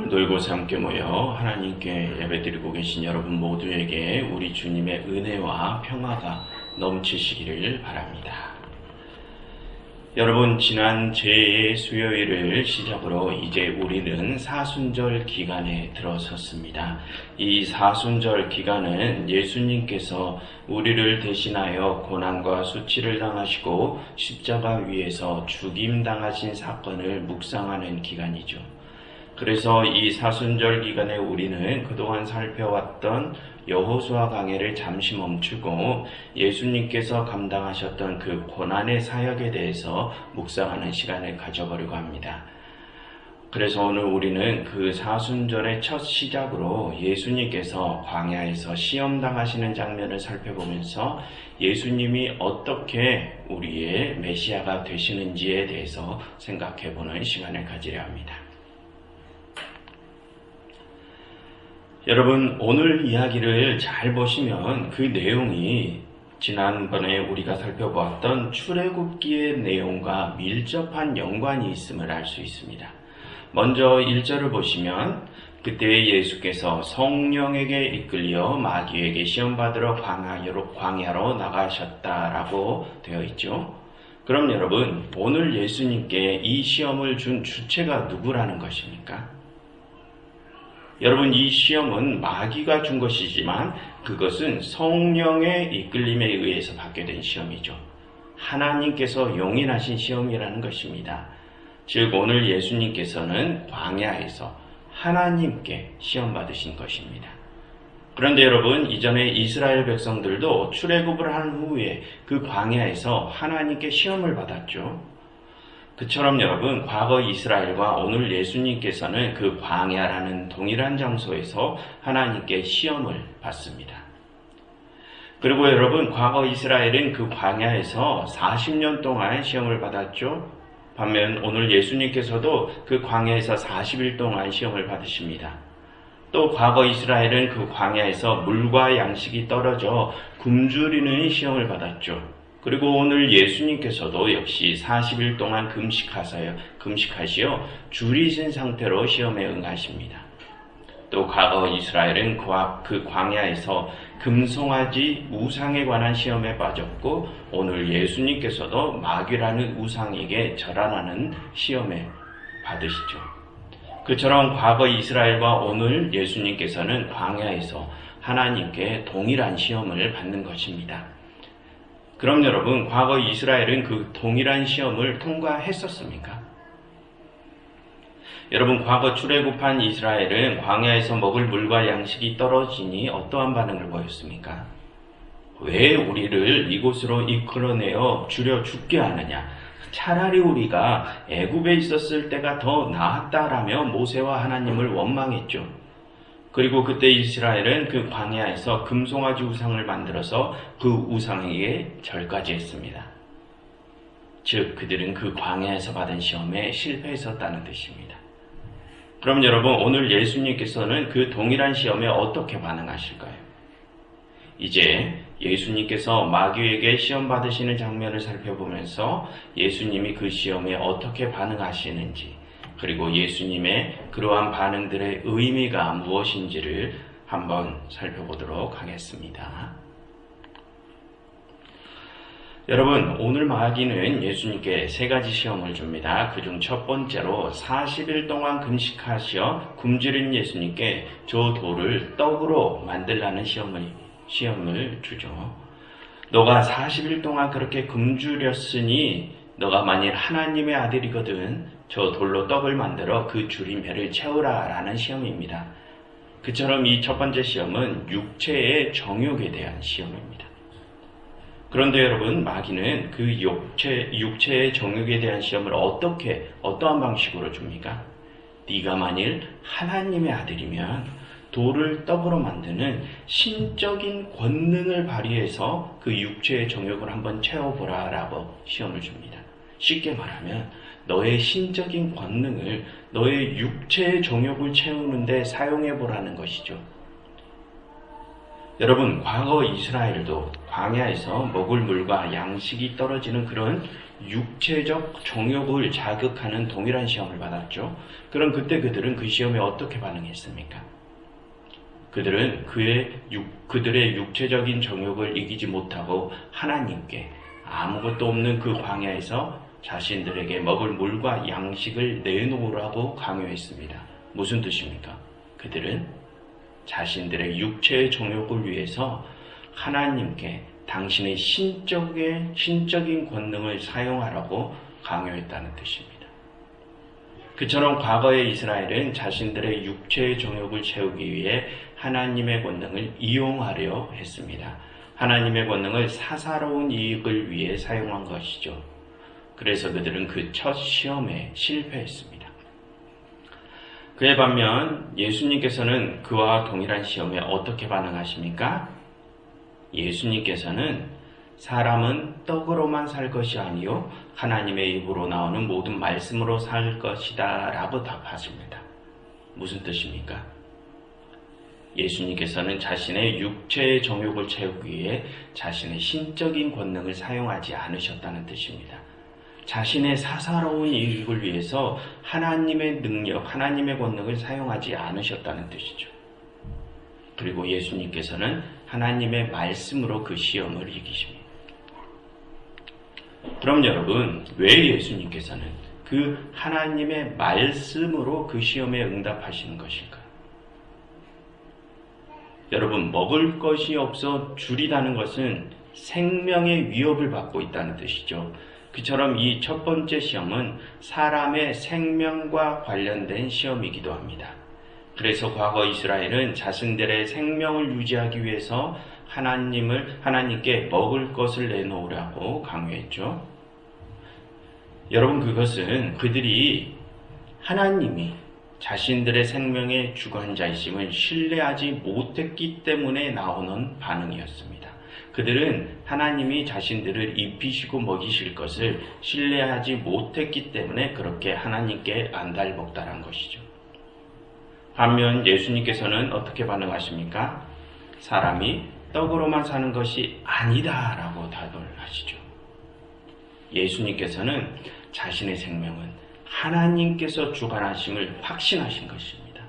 오늘도 이곳에 함께 모여 하나님께 예배드리고 계신 여러분 모두에게 우리 주님의 은혜와 평화가 넘치시기를 바랍니다. 여러분, 지난 제 수요일을 시작으로 이제 우리는 사순절 기간에 들어섰습니다. 이 사순절 기간은 예수님께서 우리를 대신하여 고난과 수치를 당하시고 십자가 위에서 죽임당하신 사건을 묵상하는 기간이죠. 그래서 이 사순절 기간에 우리는 그동안 살펴왔던 여호수아 강해를 잠시 멈추고 예수님께서 감당하셨던 그 고난의 사역에 대해서 묵상하는 시간을 가져보려고 합니다. 그래서 오늘 우리는 그 사순절의 첫 시작으로 예수님께서 광야에서 시험당하시는 장면을 살펴보면서 예수님이 어떻게 우리의 메시아가 되시는지에 대해서 생각해보는 시간을 가지려 합니다. 여러분, 오늘 이야기를 잘 보시면 그 내용이 지난번에 우리가 살펴보았던 출애굽기의 내용과 밀접한 연관이 있음을 알 수 있습니다. 먼저 1절을 보시면 그때 예수께서 성령에게 이끌려 마귀에게 시험받으러 광야로 나가셨다라고 되어 있죠. 그럼 여러분, 오늘 예수님께 이 시험을 준 주체가 누구라는 것입니까? 여러분, 이 시험은 마귀가 준 것이지만 그것은 성령의 이끌림에 의해서 받게 된 시험이죠. 하나님께서 용인하신 시험이라는 것입니다. 즉, 오늘 예수님께서는 광야에서 하나님께 시험 받으신 것입니다. 그런데 여러분, 이전에 이스라엘 백성들도 출애굽을 한 후에 그 광야에서 하나님께 시험을 받았죠. 그처럼 여러분, 과거 이스라엘과 오늘 예수님께서는 그 광야라는 동일한 장소에서 하나님께 시험을 받습니다. 그리고 여러분, 과거 이스라엘은 그 광야에서 40년 동안 시험을 받았죠. 반면 오늘 예수님께서도 그 광야에서 40일 동안 시험을 받으십니다. 또 과거 이스라엘은 그 광야에서 물과 양식이 떨어져 굶주리는 시험을 받았죠. 그리고 오늘 예수님께서도 역시 40일 동안 금식하시어 줄이신 상태로 시험에 응하십니다. 또 과거 이스라엘은 그 광야에서 금송아지 우상에 관한 시험에 빠졌고 오늘 예수님께서도 마귀라는 우상에게 절하는 시험에 받으시죠. 그처럼 과거 이스라엘과 오늘 예수님께서는 광야에서 하나님께 동일한 시험을 받는 것입니다. 그럼 여러분, 과거 이스라엘은 그 동일한 시험을 통과했었습니까? 여러분, 과거 출애굽한 이스라엘은 광야에서 먹을 물과 양식이 떨어지니 어떠한 반응을 보였습니까? 왜 우리를 이곳으로 이끌어내어 주려 죽게 하느냐? 차라리 우리가 애굽에 있었을 때가 더 나았다라며 모세와 하나님을 원망했죠. 그리고 그때 이스라엘은 그 광야에서 금송아지 우상을 만들어서 그 우상에게 절까지 했습니다. 즉, 그들은 그 광야에서 받은 시험에 실패했었다는 뜻입니다. 그럼 여러분, 오늘 예수님께서는 그 동일한 시험에 어떻게 반응하실까요? 이제 예수님께서 마귀에게 시험 받으시는 장면을 살펴보면서 예수님이 그 시험에 어떻게 반응하시는지, 그리고 예수님의 그러한 반응들의 의미가 무엇인지를 한번 살펴보도록 하겠습니다. 여러분, 오늘 마귀는 예수님께 세 가지 시험을 줍니다. 그중 첫 번째로 40일 동안 금식하시어 굶주린 예수님께 저 돌을 떡으로 만들라는 시험을 주죠. 너가 40일 동안 그렇게 굶주렸으니 너가 만일 하나님의 아들이거든 저 돌로 떡을 만들어 그 줄인 배를 채우라 라는 시험입니다. 그처럼 이 첫 번째 시험은 육체의 정욕에 대한 시험입니다. 그런데 여러분, 마귀는 그 육체의 정욕에 대한 시험을 어떠한 방식으로 줍니까? 네가 만일 하나님의 아들이면 돌을 떡으로 만드는 신적인 권능을 발휘해서 그 육체의 정욕을 한번 채워보라 라고 시험을 줍니다. 쉽게 말하면 너의 신적인 권능을 너의 육체의 정욕을 채우는데 사용해보라는 것이죠. 여러분, 과거 이스라엘도 광야에서 먹을 물과 양식이 떨어지는 그런 육체적 정욕을 자극하는 동일한 시험을 받았죠. 그럼 그때 그들은 그 시험에 어떻게 반응했습니까? 그들은 그들의 육체적인 정욕을 이기지 못하고 하나님께 아무것도 없는 그 광야에서 자신들에게 먹을 물과 양식을 내놓으라고 강요했습니다. 무슨 뜻입니까? 그들은 자신들의 육체의 정욕을 위해서 하나님께 당신의 신적인 권능을 사용하라고 강요했다는 뜻입니다. 그처럼 과거의 이스라엘은 자신들의 육체의 정욕을 채우기 위해 하나님의 권능을 이용하려 했습니다. 하나님의 권능을 사사로운 이익을 위해 사용한 것이죠. 그래서 그들은 그 첫 시험에 실패했습니다. 그에 반면 예수님께서는 그와 동일한 시험에 어떻게 반응하십니까? 예수님께서는 사람은 떡으로만 살 것이 아니요 하나님의 입으로 나오는 모든 말씀으로 살 것이다 라고 답하십니다. 무슨 뜻입니까? 예수님께서는 자신의 육체의 정욕을 채우기 위해 자신의 신적인 권능을 사용하지 않으셨다는 뜻입니다. 자신의 사사로운 이익을 위해서 하나님의 능력, 하나님의 권능을 사용하지 않으셨다는 뜻이죠. 그리고 예수님께서는 하나님의 말씀으로 그 시험을 이기십니다. 그럼 여러분, 왜 예수님께서는 그 하나님의 말씀으로 그 시험에 응답하시는 것일까요? 여러분, 먹을 것이 없어 줄이다는 것은 생명의 위협을 받고 있다는 뜻이죠. 그처럼 이 첫 번째 시험은 사람의 생명과 관련된 시험이기도 합니다. 그래서 과거 이스라엘은 자신들의 생명을 유지하기 위해서 하나님께 먹을 것을 내놓으라고 강요했죠. 여러분, 그것은 그들이 하나님이 자신들의 생명의 주관자이심을 신뢰하지 못했기 때문에 나오는 반응이었습니다. 그들은 하나님이 자신들을 입히시고 먹이실 것을 신뢰하지 못했기 때문에 그렇게 하나님께 안달먹달한 것이죠. 반면 예수님께서는 어떻게 반응하십니까? 사람이 떡으로만 사는 것이 아니다 라고 답을 하시죠. 예수님께서는 자신의 생명은 하나님께서 주관하심을 확신하신 것입니다.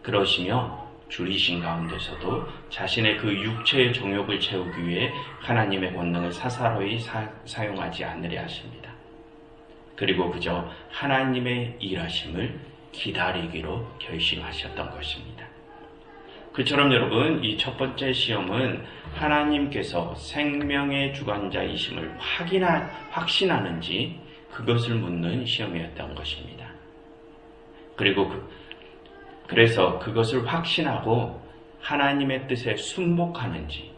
그러시며 줄이신 가운데서도 자신의 그 육체의 정욕을 채우기 위해 하나님의 권능을 사사로이 사용하지 않으려 하십니다. 그리고 그저 하나님의 일하심을 기다리기로 결심하셨던 것입니다. 그처럼 여러분, 이 첫 번째 시험은 하나님께서 생명의 주관자이심을 확신하는지 그것을 묻는 시험이었던 것입니다. 그래서 그것을 확신하고 하나님의 뜻에 순복하는지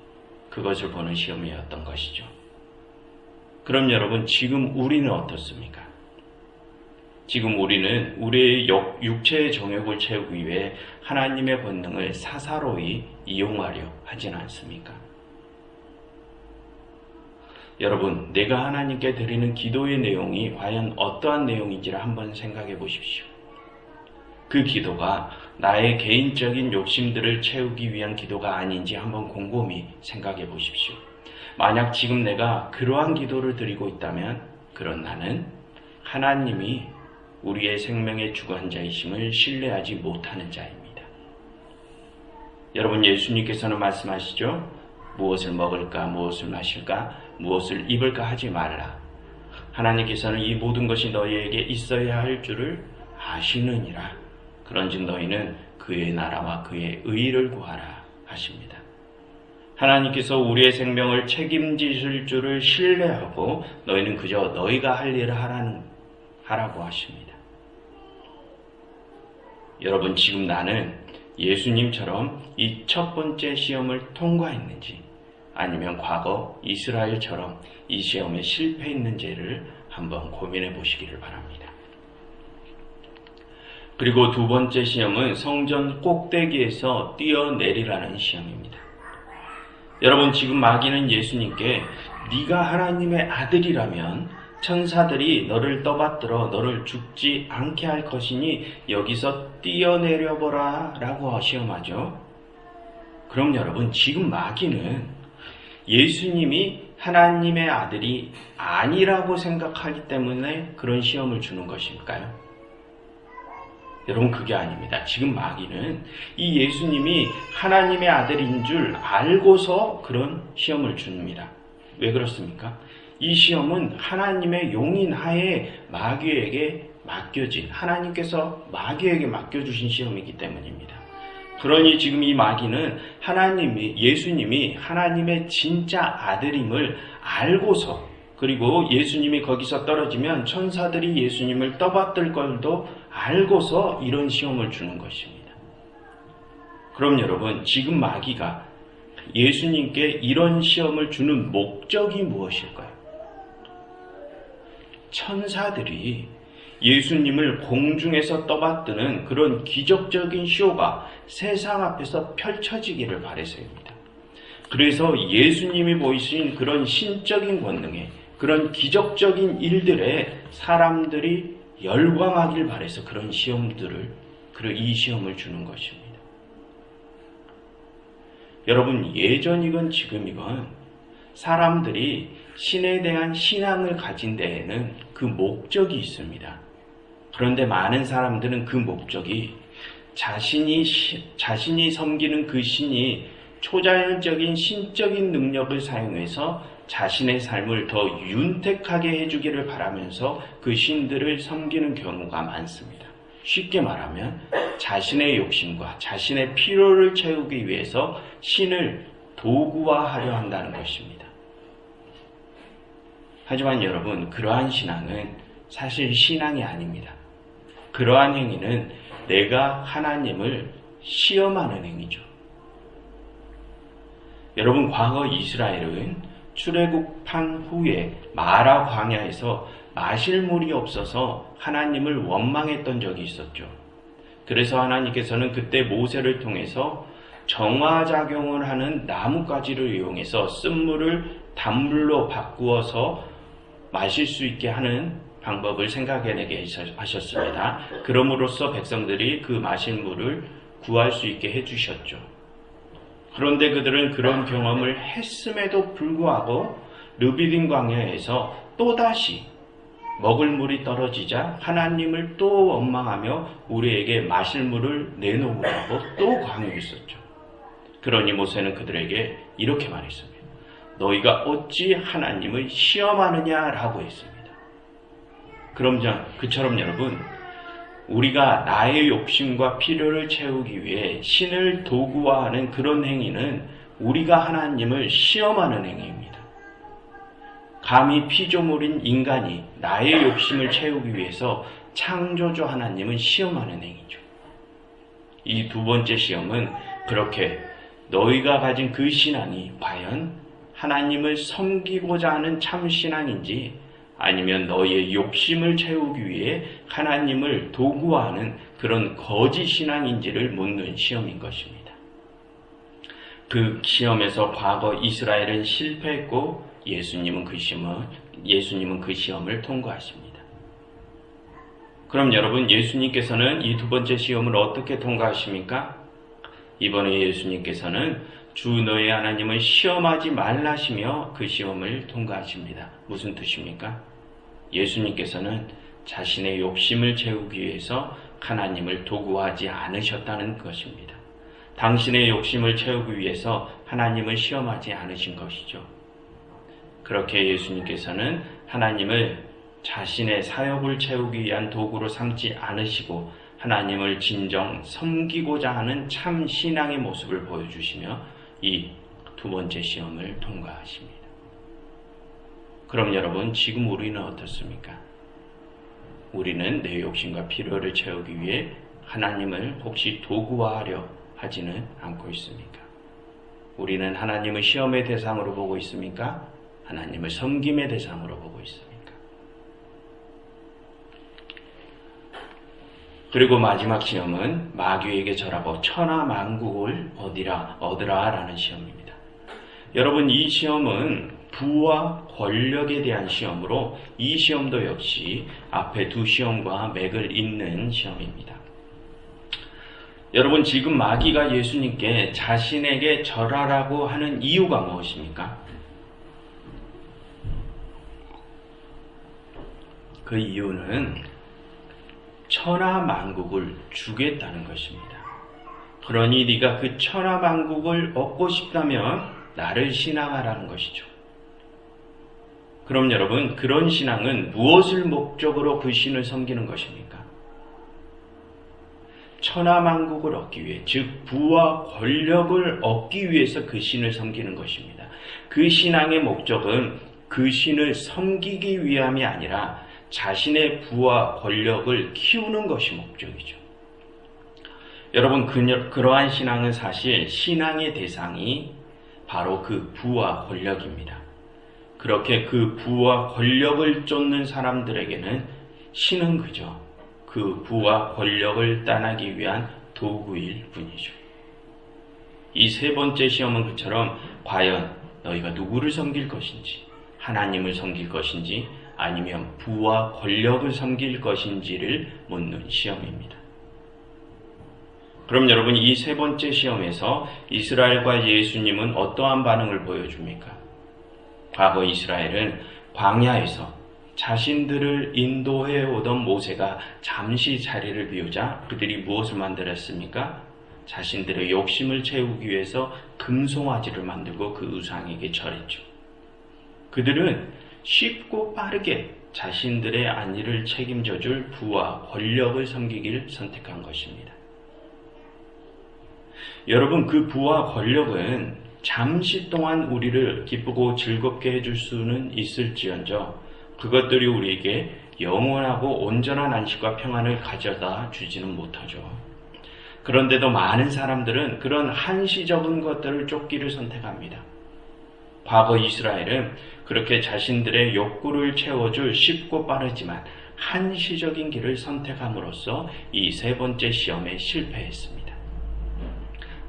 그것을 보는 시험이었던 것이죠. 그럼 여러분, 지금 우리는 어떻습니까? 지금 우리는 우리의 육체의 정욕을 채우기 위해 하나님의 권능을 사사로이 이용하려 하진 않습니까? 여러분, 내가 하나님께 드리는 기도의 내용이 과연 어떠한 내용인지를 한번 생각해 보십시오. 그 기도가 나의 개인적인 욕심들을 채우기 위한 기도가 아닌지 한번 곰곰이 생각해 보십시오. 만약 지금 내가 그러한 기도를 드리고 있다면 그런 나는 하나님이 우리의 생명의 주관자이심을 신뢰하지 못하는 자입니다. 여러분, 예수님께서는 말씀하시죠. 무엇을 먹을까, 무엇을 마실까, 무엇을 입을까 하지 말라. 하나님께서는 이 모든 것이 너희에게 있어야 할 줄을 아시느니라. 그런즉 너희는 그의 나라와 그의 의를 구하라 하십니다. 하나님께서 우리의 생명을 책임지실 줄을 신뢰하고 너희는 그저 너희가 할 일을 하라고 하십니다. 여러분, 지금 나는 예수님처럼 이 첫 번째 시험을 통과했는지 아니면 과거 이스라엘처럼 이 시험에 실패했는지를 한번 고민해 보시기를 바랍니다. 그리고 두 번째 시험은 성전 꼭대기에서 뛰어내리라는 시험입니다. 여러분, 지금 마귀는 예수님께 네가 하나님의 아들이라면 천사들이 너를 떠받들어 너를 죽지 않게 할 것이니 여기서 뛰어내려보라 라고 시험하죠. 그럼 여러분, 지금 마귀는 예수님이 하나님의 아들이 아니라고 생각하기 때문에 그런 시험을 주는 것일까요? 여러분, 그게 아닙니다. 지금 마귀는 이 예수님이 하나님의 아들인 줄 알고서 그런 시험을 줍니다. 왜 그렇습니까? 이 시험은 하나님의 용인하에 마귀에게 맡겨진, 하나님께서 마귀에게 맡겨주신 시험이기 때문입니다. 그러니 지금 이 마귀는 예수님이 하나님의 진짜 아들임을 알고서, 그리고 예수님이 거기서 떨어지면 천사들이 예수님을 떠받들 걸도 알고서 이런 시험을 주는 것입니다. 그럼 여러분, 지금 마귀가 예수님께 이런 시험을 주는 목적이 무엇일까요? 천사들이 예수님을 공중에서 떠받드는 그런 기적적인 쇼가 세상 앞에서 펼쳐지기를 바라서입니다. 그래서 예수님이 보이신 그런 신적인 권능에, 그런 기적적인 일들에 사람들이 열광하길 바라서 그런 이 시험을 주는 것입니다. 여러분, 예전이건 지금이건 사람들이 신에 대한 신앙을 가진 데에는 그 목적이 있습니다. 그런데 많은 사람들은 그 목적이 자신이 섬기는 그 신이 초자연적인 신적인 능력을 사용해서 자신의 삶을 더 윤택하게 해주기를 바라면서 그 신들을 섬기는 경우가 많습니다. 쉽게 말하면 자신의 욕심과 자신의 필요를 채우기 위해서 신을 도구화하려 한다는 것입니다. 하지만 여러분, 그러한 신앙은 사실 신앙이 아닙니다. 그러한 행위는 내가 하나님을 시험하는 행위죠. 여러분, 과거 이스라엘은 출애굽한 후에 마라 광야에서 마실 물이 없어서 하나님을 원망했던 적이 있었죠. 그래서 하나님께서는 그때 모세를 통해서 정화작용을 하는 나뭇가지를 이용해서 쓴물을 단물로 바꾸어서 마실 수 있게 하는 방법을 생각해내게 하셨습니다. 그럼으로써 백성들이 그 마실 물을 구할 수 있게 해주셨죠. 그런데 그들은 그런 경험을 했음에도 불구하고 르비딤 광야에서 또다시 먹을 물이 떨어지자 하나님을 또 원망하며 우리에게 마실 물을 내놓으라고 또 강요했었죠. 그러니 모세는 그들에게 이렇게 말했습니다. 너희가 어찌 하나님을 시험하느냐라고 했습니다. 그처럼 여러분, 우리가 나의 욕심과 필요를 채우기 위해 신을 도구화하는 그런 행위는 우리가 하나님을 시험하는 행위입니다. 감히 피조물인 인간이 나의 욕심을 채우기 위해서 창조주 하나님은 시험하는 행위죠. 이 두 번째 시험은 그렇게 너희가 가진 그 신앙이 과연 하나님을 섬기고자 하는 참 신앙인지 아니면 너희의 욕심을 채우기 위해 하나님을 도구화하는 그런 거짓 신앙인지를 묻는 시험인 것입니다. 그 시험에서 과거 이스라엘은 실패했고 예수님은 그 시험을 통과하십니다. 그럼 여러분, 예수님께서는 이 두 번째 시험을 어떻게 통과하십니까? 이번에 예수님께서는 주 너의 하나님을 시험하지 말라시며 그 시험을 통과하십니다. 무슨 뜻입니까? 예수님께서는 자신의 욕심을 채우기 위해서 하나님을 도구하지 않으셨다는 것입니다. 당신의 욕심을 채우기 위해서 하나님을 시험하지 않으신 것이죠. 그렇게 예수님께서는 하나님을 자신의 사역을 채우기 위한 도구로 삼지 않으시고 하나님을 진정 섬기고자 하는 참 신앙의 모습을 보여주시며 이 두 번째 시험을 통과하십니다. 그럼 여러분, 지금 우리는 어떻습니까? 우리는 내 욕심과 필요를 채우기 위해 하나님을 혹시 도구화하려 하지는 않고 있습니까? 우리는 하나님을 시험의 대상으로 보고 있습니까? 하나님을 섬김의 대상으로 보고 있습니까? 그리고 마지막 시험은 마귀에게 절하고 천하만국을 얻으라 라는 시험입니다. 여러분, 이 시험은 부와 권력에 대한 시험으로 이 시험도 역시 앞에 두 시험과 맥을 잇는 시험입니다. 여러분, 지금 마귀가 예수님께 자신에게 절하라고 하는 이유가 무엇입니까? 그 이유는 천하만국을 주겠다는 것입니다. 그러니 네가 그 천하만국을 얻고 싶다면 나를 신앙하라는 것이죠. 그럼 여러분, 그런 신앙은 무엇을 목적으로 그 신을 섬기는 것입니까? 천하만국을 얻기 위해, 즉 부와 권력을 얻기 위해서 그 신을 섬기는 것입니다. 그 신앙의 목적은 그 신을 섬기기 위함이 아니라 자신의 부와 권력을 키우는 것이 목적이죠. 여러분, 그러한 신앙은 사실 신앙의 대상이 바로 그 부와 권력입니다. 그렇게 그 부와 권력을 쫓는 사람들에게는 신은 그저 그 부와 권력을 따내기 위한 도구일 뿐이죠. 이 세 번째 시험은 그처럼 과연 너희가 누구를 섬길 것인지, 하나님을 섬길 것인지 아니면 부와 권력을 섬길 것인지를 묻는 시험입니다. 그럼 여러분, 이 세 번째 시험에서 이스라엘과 예수님은 어떠한 반응을 보여줍니까? 과거 이스라엘은 광야에서 자신들을 인도해 오던 모세가 잠시 자리를 비우자 그들이 무엇을 만들었습니까? 자신들의 욕심을 채우기 위해서 금송아지를 만들고 그 우상에게 절했죠. 그들은 쉽고 빠르게 자신들의 안위를 책임져 줄 부와 권력을 섬기기를 선택한 것입니다. 여러분, 그 부와 권력은 잠시 동안 우리를 기쁘고 즐겁게 해줄 수는 있을지언정 그것들이 우리에게 영원하고 온전한 안식과 평안을 가져다 주지는 못하죠. 그런데도 많은 사람들은 그런 한시적인 것들을 쫓기를 선택합니다. 과거 이스라엘은 그렇게 자신들의 욕구를 채워줄 쉽고 빠르지만 한시적인 길을 선택함으로써 이 세 번째 시험에 실패했습니다.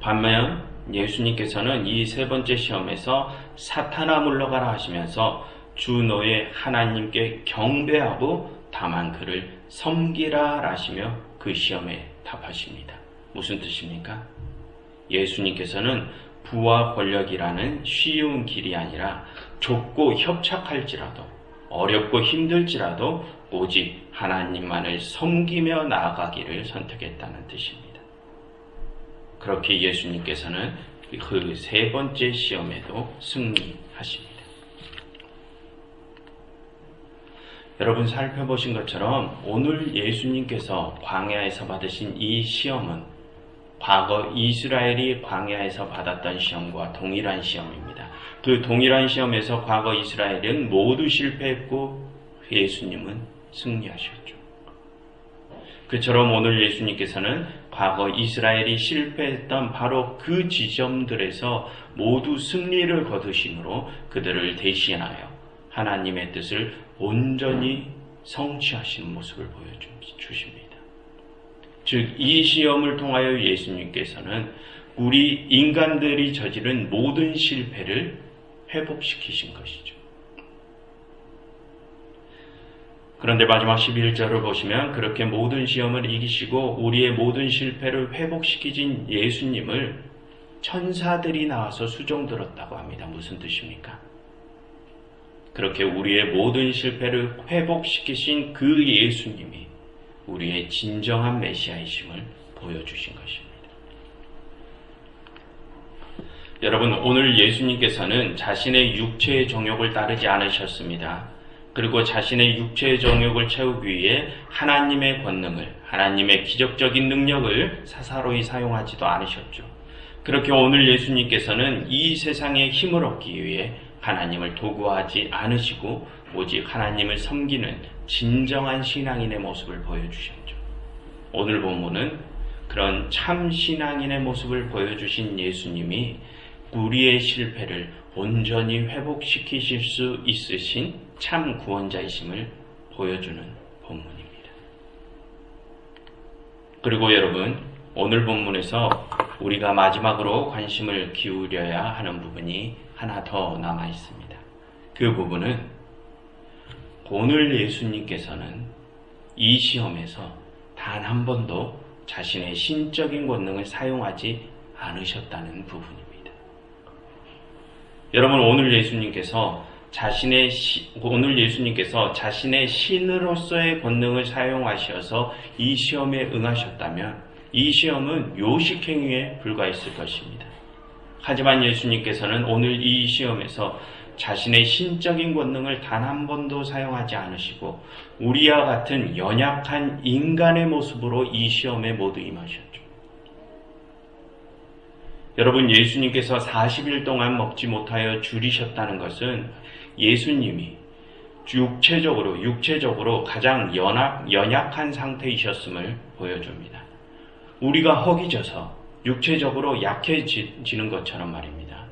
반면 예수님께서는 이 세 번째 시험에서 사탄아 물러가라 하시면서 주 너의 하나님께 경배하고 다만 그를 섬기라 하시며 그 시험에 답하십니다. 무슨 뜻입니까? 예수님께서는 부와 권력이라는 쉬운 길이 아니라 좁고 협착할지라도 어렵고 힘들지라도 오직 하나님만을 섬기며 나아가기를 선택했다는 뜻입니다. 그렇게 예수님께서는 그 세 번째 시험에도 승리하십니다. 여러분, 살펴보신 것처럼 오늘 예수님께서 광야에서 받으신 이 시험은 과거 이스라엘이 광야에서 받았던 시험과 동일한 시험입니다. 그 동일한 시험에서 과거 이스라엘은 모두 실패했고 예수님은 승리하셨죠. 그처럼 오늘 예수님께서는 과거 이스라엘이 실패했던 바로 그 지점들에서 모두 승리를 거두심으로 그들을 대신하여 하나님의 뜻을 온전히 성취하시는 모습을 보여주십니다. 즉, 이 시험을 통하여 예수님께서는 우리 인간들이 저지른 모든 실패를 회복시키신 것이죠. 그런데 마지막 11절을 보시면 그렇게 모든 시험을 이기시고 우리의 모든 실패를 회복시키신 예수님을 천사들이 나와서 수종들었다고 합니다. 무슨 뜻입니까? 그렇게 우리의 모든 실패를 회복시키신 그 예수님이 우리의 진정한 메시아이심을 보여주신 것입니다. 여러분, 오늘 예수님께서는 자신의 육체의 정욕을 따르지 않으셨습니다. 그리고 자신의 육체의 정욕을 채우기 위해 하나님의 권능을, 하나님의 기적적인 능력을 사사로이 사용하지도 않으셨죠. 그렇게 오늘 예수님께서는 이 세상의 힘을 얻기 위해 하나님을 도구하지 않으시고 오직 하나님을 섬기는 진정한 신앙인의 모습을 보여주셨죠. 오늘 본문은 그런 참 신앙인의 모습을 보여주신 예수님이 우리의 실패를 온전히 회복시키실 수 있으신 참 구원자이심을 보여주는 본문입니다. 그리고 여러분, 오늘 본문에서 우리가 마지막으로 관심을 기울여야 하는 부분이 하나 더 남아 있습니다. 그 부분은 오늘 예수님께서는 이 시험에서 단 한 번도 자신의 신적인 권능을 사용하지 않으셨다는 부분입니다. 여러분, 오늘 예수님께서 오늘 예수님께서 자신의 신으로서의 권능을 사용하셔서 이 시험에 응하셨다면 이 시험은 요식행위에 불과했을 것입니다. 하지만 예수님께서는 오늘 이 시험에서 자신의 신적인 권능을 단 한 번도 사용하지 않으시고 우리와 같은 연약한 인간의 모습으로 이 시험에 모두 임하셨죠. 여러분, 예수님께서 40일 동안 먹지 못하여 줄이셨다는 것은 예수님이 육체적으로 가장 연약한 상태이셨음을 보여줍니다. 우리가 허기져서 육체적으로 약해지는 것처럼 말입니다.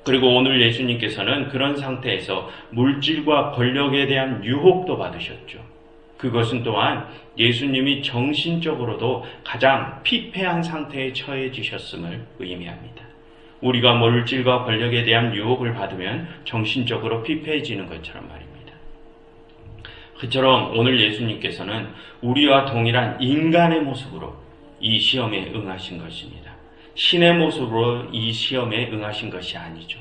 그리고 오늘 예수님께서는 그런 상태에서 물질과 권력에 대한 유혹도 받으셨죠. 그것은 또한 예수님이 정신적으로도 가장 피폐한 상태에 처해지셨음을 의미합니다. 우리가 물질과 권력에 대한 유혹을 받으면 정신적으로 피폐해지는 것처럼 말입니다. 그처럼 오늘 예수님께서는 우리와 동일한 인간의 모습으로 이 시험에 응하신 것입니다. 신의 모습으로 이 시험에 응하신 것이 아니죠.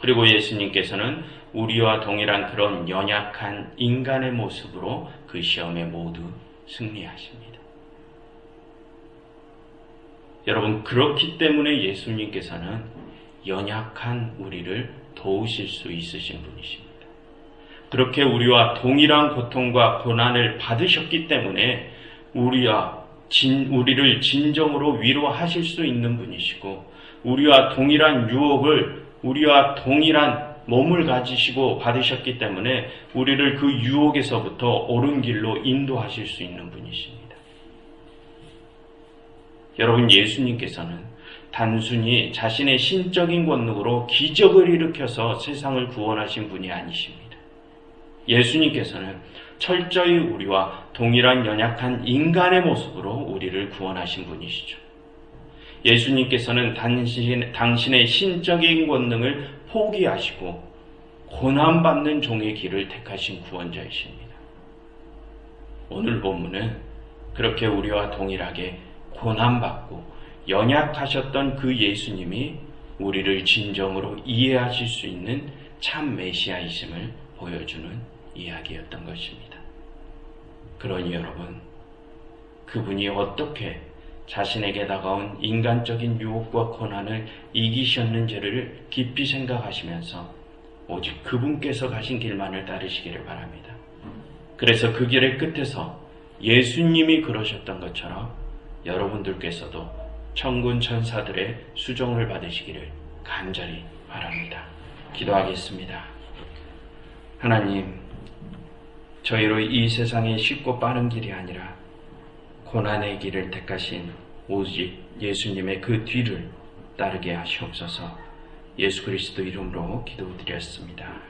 그리고 예수님께서는 우리와 동일한 그런 연약한 인간의 모습으로 그 시험에 모두 승리하십니다. 여러분, 그렇기 때문에 예수님께서는 연약한 우리를 도우실 수 있으신 분이십니다. 그렇게 우리와 동일한 고통과 고난을 받으셨기 때문에 우리를 진정으로 위로하실 수 있는 분이시고, 우리와 동일한 유혹을 우리와 동일한 몸을 가지시고 받으셨기 때문에 우리를 그 유혹에서부터 옳은 길로 인도하실 수 있는 분이십니다. 여러분, 예수님께서는 단순히 자신의 신적인 권능으로 기적을 일으켜서 세상을 구원하신 분이 아니십니다. 예수님께서는 철저히 우리와 동일한 연약한 인간의 모습으로 우리를 구원하신 분이시죠. 예수님께서는 당신의 신적인 권능을 포기하시고 고난받는 종의 길을 택하신 구원자이십니다. 오늘 본문은 그렇게 우리와 동일하게 고난받고 연약하셨던 그 예수님이 우리를 진정으로 이해하실 수 있는 참 메시아이심을 보여주는 이야기였던 것입니다. 그러니 여러분, 그분이 어떻게 자신에게 다가온 인간적인 유혹과 고난을 이기셨는지를 깊이 생각하시면서 오직 그분께서 가신 길만을 따르시기를 바랍니다. 그래서 그 길의 끝에서 예수님이 그러셨던 것처럼 여러분들께서도 천군 천사들의 수종을 받으시기를 간절히 바랍니다. 기도하겠습니다. 하나님, 저희로 이 세상의 쉽고 빠른 길이 아니라 고난의 길을 택하신 오직 예수님의 그 뒤를 따르게 하시옵소서. 예수 그리스도 이름으로 기도드렸습니다.